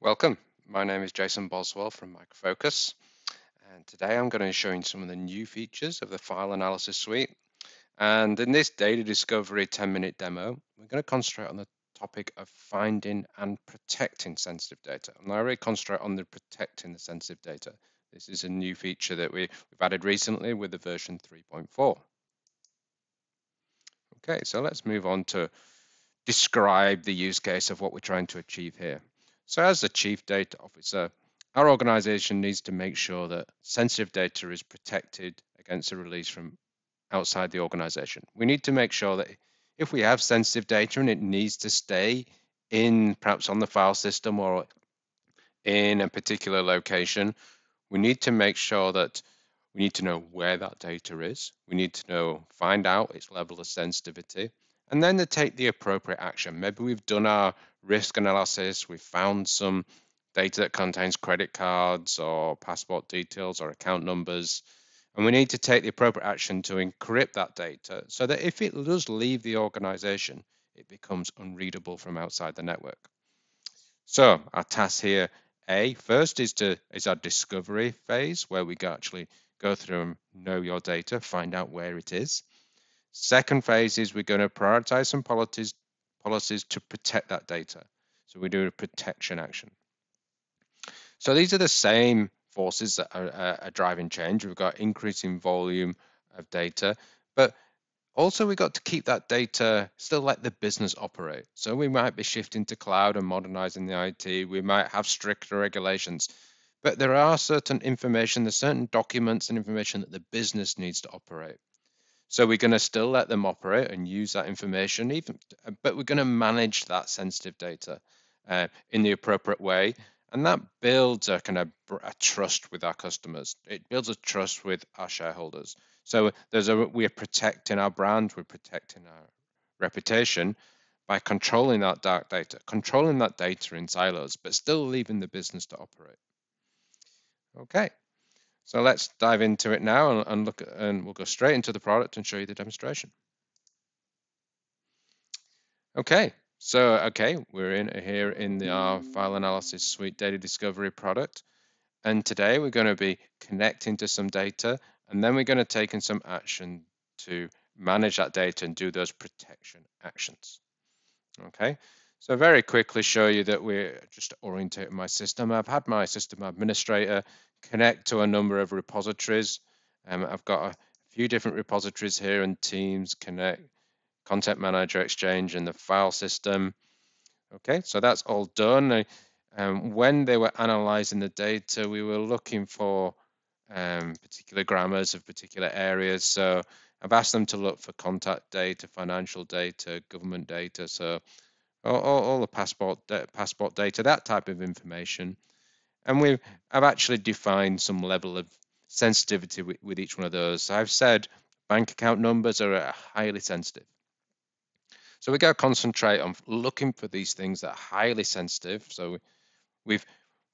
Welcome. My name is Jason Boswell from Micro Focus, and today I'm going to be showing some of the new features of the file analysis suite. And in this data discovery 10-minute demo, we're going to concentrate on the topic of finding and protecting sensitive data. And I really concentrate on the protecting the sensitive data. This is a new feature that we've added recently with the version 3.4. Okay, so let's move on to describe the use case of what we're trying to achieve here. So as the Chief Data Officer, our organization needs to make sure that sensitive data is protected against a release from outside the organization. We need to make sure that if we have sensitive data and it needs to stay in perhaps on the file system or in a particular location, we need to make sure that we need to know where that data is. We need to find out its level of sensitivity, and then to take the appropriate action. Maybe we've done our risk analysis, we've found some data that contains credit cards or passport details or account numbers, and we need to take the appropriate action to encrypt that data so that if it does leave the organization, it becomes unreadable from outside the network. So our task here, first is our discovery phase where we actually go through and know your data, find out where it is. Second phase is we're going to prioritize some policies to protect that data. So we do a protection action. So these are the same forces that are driving change. We've got increasing volume of data, but also, we've got to keep that data, still let the business operate. So we might be shifting to cloud and modernizing the IT. We might have stricter regulations, but there are certain information, there's certain documents and information that the business needs to operate. So we're going to still let them operate and use that information, but we're going to manage that sensitive data in the appropriate way. And that builds a kind of a trust with our customers. It builds a trust with our shareholders. So we're protecting our brand, we're protecting our reputation by controlling that dark data, controlling that data in silos, but still leaving the business to operate. Okay, so let's dive into it now and look at, and we'll go straight into the product and show you the demonstration. Okay, so we're here in our file analysis suite data discovery product. And today we're going to be connecting to some data, and then we're going to take in some action to manage that data and do those protection actions. Okay, so very quickly show you that we're just orientating my system. I've had my system administrator connect to a number of repositories. I've got a few different repositories here in Teams, Connect, Content Manager, Exchange, and the file system. Okay, so that's all done. When they were analyzing the data, we were looking for particular grammars of particular areas. So I've asked them to look for contact data, financial data, government data, so all the passport data, that type of information. And I've actually defined some level of sensitivity with each one of those. So I've said bank account numbers are highly sensitive. So we got to concentrate on looking for these things that are highly sensitive. So we've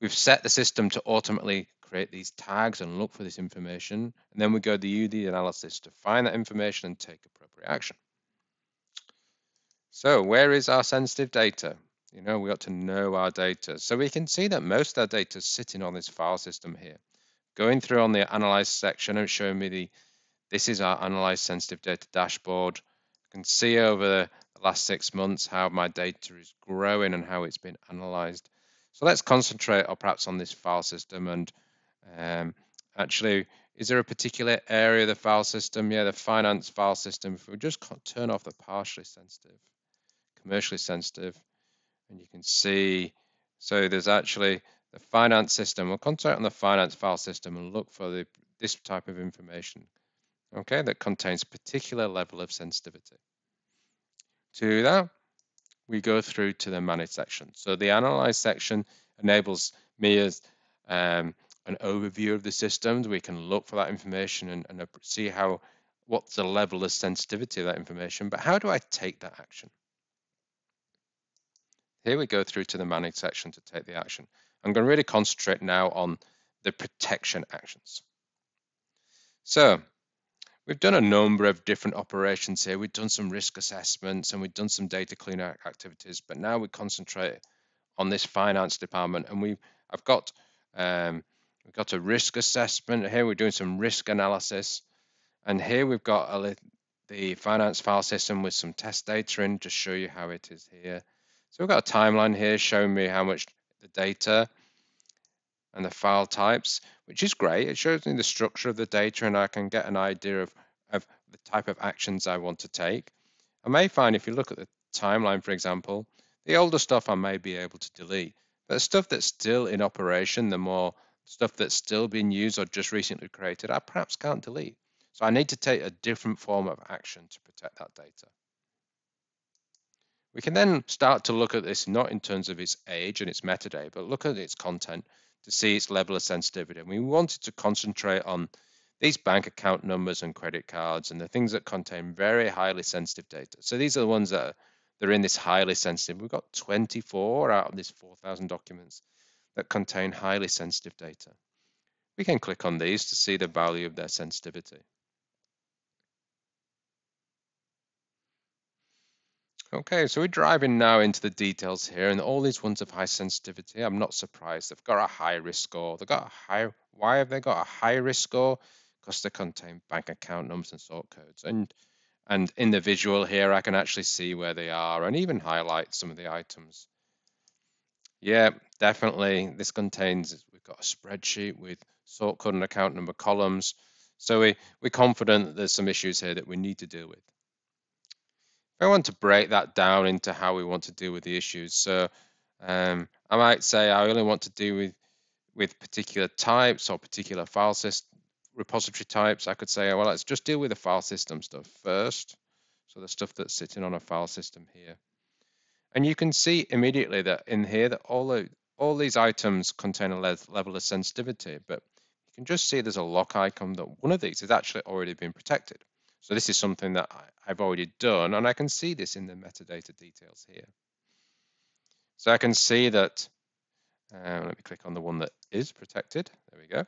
set the system to ultimately create these tags and look for this information. And then we go to the analysis to find that information and take appropriate action. So where is our sensitive data? We got to know our data. So we can see that most of our data is sitting on this file system here. Going through on the analyze section and showing me this is our analyze sensitive data dashboard. I can see over the last 6 months how my data is growing and how it's been analyzed. So let's concentrate perhaps on this file system and actually, is there a particular area of the file system? Yeah, the finance file system. If we just turn off the partially sensitive, commercially sensitive, and you can see, so there's actually the finance system. We'll concentrate on the finance file system and look for this type of information, okay, that contains particular level of sensitivity. To do that, we go through to the manage section. So the analyze section enables me as an overview of the systems. We can look for that information and see what's the level of sensitivity of that information, but how do I take that action? Here we go through to the manage section to take the action. I'm going to really concentrate now on the protection actions. So we've done a number of different operations here. We've done some risk assessments and we've done some data cleanup activities, but now we concentrate on this finance department, and we've got a risk assessment here. We're doing some risk analysis, and here we've got the finance file system with some test data in to show you how it is here. So we've got a timeline here showing me how much the data and the file types, which is great. It shows me the structure of the data, and I can get an idea of the type of actions I want to take. I may find, if you look at the timeline, for example, the older stuff I may be able to delete, but the stuff that's still in operation, the more stuff that's still being used or just recently created, I perhaps can't delete. So I need to take a different form of action to protect that data. We can then start to look at this not in terms of its age and its metadata, but look at its content to see its level of sensitivity. And we wanted to concentrate on these bank account numbers and credit cards and the things that contain very highly sensitive data. So these are the ones that are in this highly sensitive. We've got 24 out of these 4,000 documents that contain highly sensitive data. We can click on these to see the value of their sensitivity. Okay, so we're driving now into the details here, and all these ones of high sensitivity, I'm not surprised. They've got a high risk score. Why have they got a high risk score? Because they contain bank account numbers and sort codes. And in the visual here, I can actually see where they are and even highlight some of the items. Yeah, definitely. We've got a spreadsheet with sort code and account number columns. So we're confident that there's some issues here that we need to deal with. I want to break that down into how we want to deal with the issues. So I might say I only want to deal with particular types or particular file system repository types. I could say, well, let's just deal with the file system stuff first. So the stuff that's sitting on a file system here. And you can see immediately that in here that all these items contain a level of sensitivity, but you can just see there's a lock icon that one of these has actually already been protected. So this is something that I've already done, and I can see this in the metadata details here. So I can see that, let me click on the one that is protected. There we go.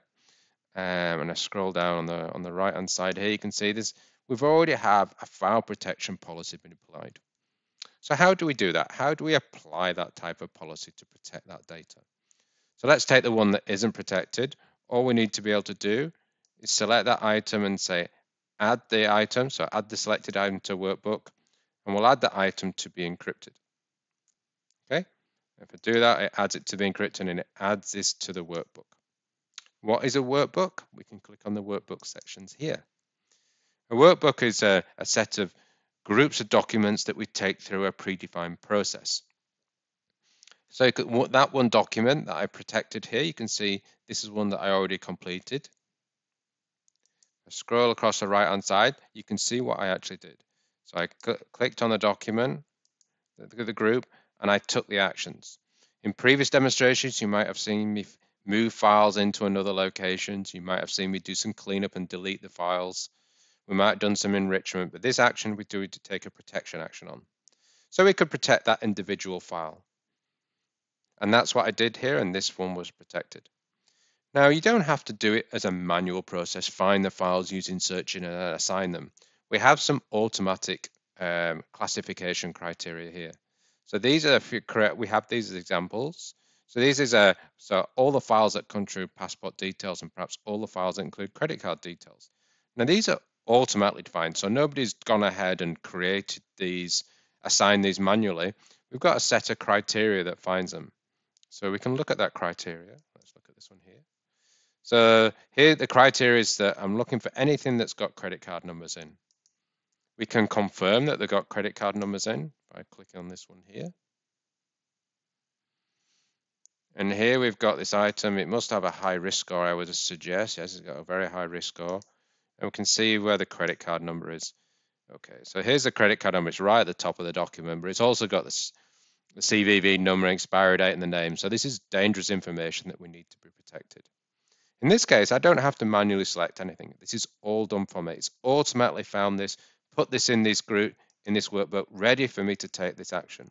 And I scroll down on the right-hand side here, you can see this. We've already have a file protection policy been applied. So how do we do that? How do we apply that type of policy to protect that data? So let's take the one that isn't protected. All we need to be able to do is select that item and say, add the item, so add the selected item to workbook, and we'll add the item to be encrypted. Okay, if I do that, it adds it to be encrypted and it adds this to the workbook. What is a workbook? We can click on the workbook sections here. A workbook is a set of groups of documents that we take through a predefined process. So that one document that I protected here, you can see this is one that I already completed. I scroll across the right hand side, you can see what I actually did. So I clicked on the document, the group, and I took the actions. In previous demonstrations, you might have seen me move files into another location. You might have seen me do some cleanup and delete the files. We might have done some enrichment, but this action we do to take a protection action on. So we could protect that individual file. And that's what I did here, and this one was protected. Now, you don't have to do it as a manual process, find the files using searching and assign them. We have some automatic classification criteria here. So these are, we have these as examples. So these is so all the files that come through passport details and perhaps all the files that include credit card details. Now these are automatically defined, so nobody's gone ahead and created these, assigned these manually. We've got a set of criteria that finds them. So we can look at that criteria. Let's look at this one here. So here the criteria is that I'm looking for anything that's got credit card numbers in. We can confirm that they've got credit card numbers in by clicking on this one here. And here we've got this item. It must have a high risk score, I would suggest. Yes, it's got a very high risk score. And we can see where the credit card number is. Okay, so here's the credit card number. It's right at the top of the document, but it's also got the CVV number, expiry date, and the name. So this is dangerous information that we need to be protected. In this case, I don't have to manually select anything. This is all done for me. It's automatically found this, put this in this group, in this workbook, ready for me to take this action.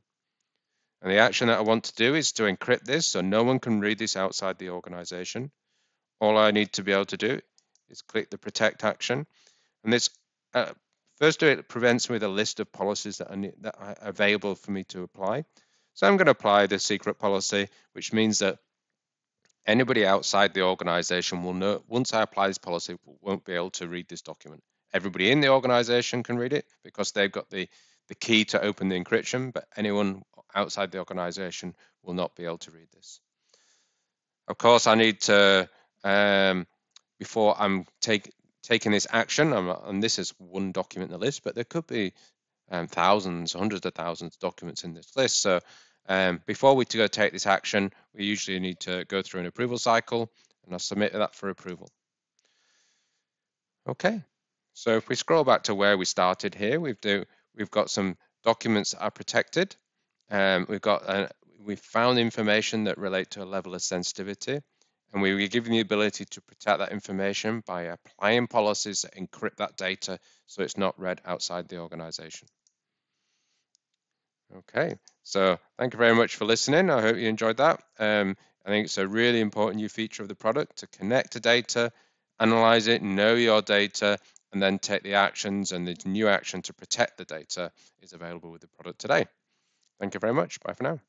And the action that I want to do is to encrypt this so no one can read this outside the organization. All I need to be able to do is click the protect action. And this, first it prevents me with a list of policies that are available for me to apply. So I'm going to apply the secret policy, which means that anybody outside the organization will know, once I apply this policy, won't be able to read this document. Everybody in the organization can read it because they've got the key to open the encryption, but anyone outside the organization will not be able to read this. Of course, I need to, before I'm taking this action, and this is one document in the list, but there could be thousands, hundreds of thousands of documents in this list. So before we go take this action, we usually need to go through an approval cycle, and I'll submit that for approval. Okay, so if we scroll back to where we started here, we've got some documents that are protected. We've found information that relate to a level of sensitivity, and we were given the ability to protect that information by applying policies that encrypt that data so it's not read outside the organization. Okay, so thank you very much for listening. I hope you enjoyed that. I think it's a really important new feature of the product to connect to data, analyze it, know your data, and then take the actions, and the new action to protect the data is available with the product today. Thank you very much. Bye for now.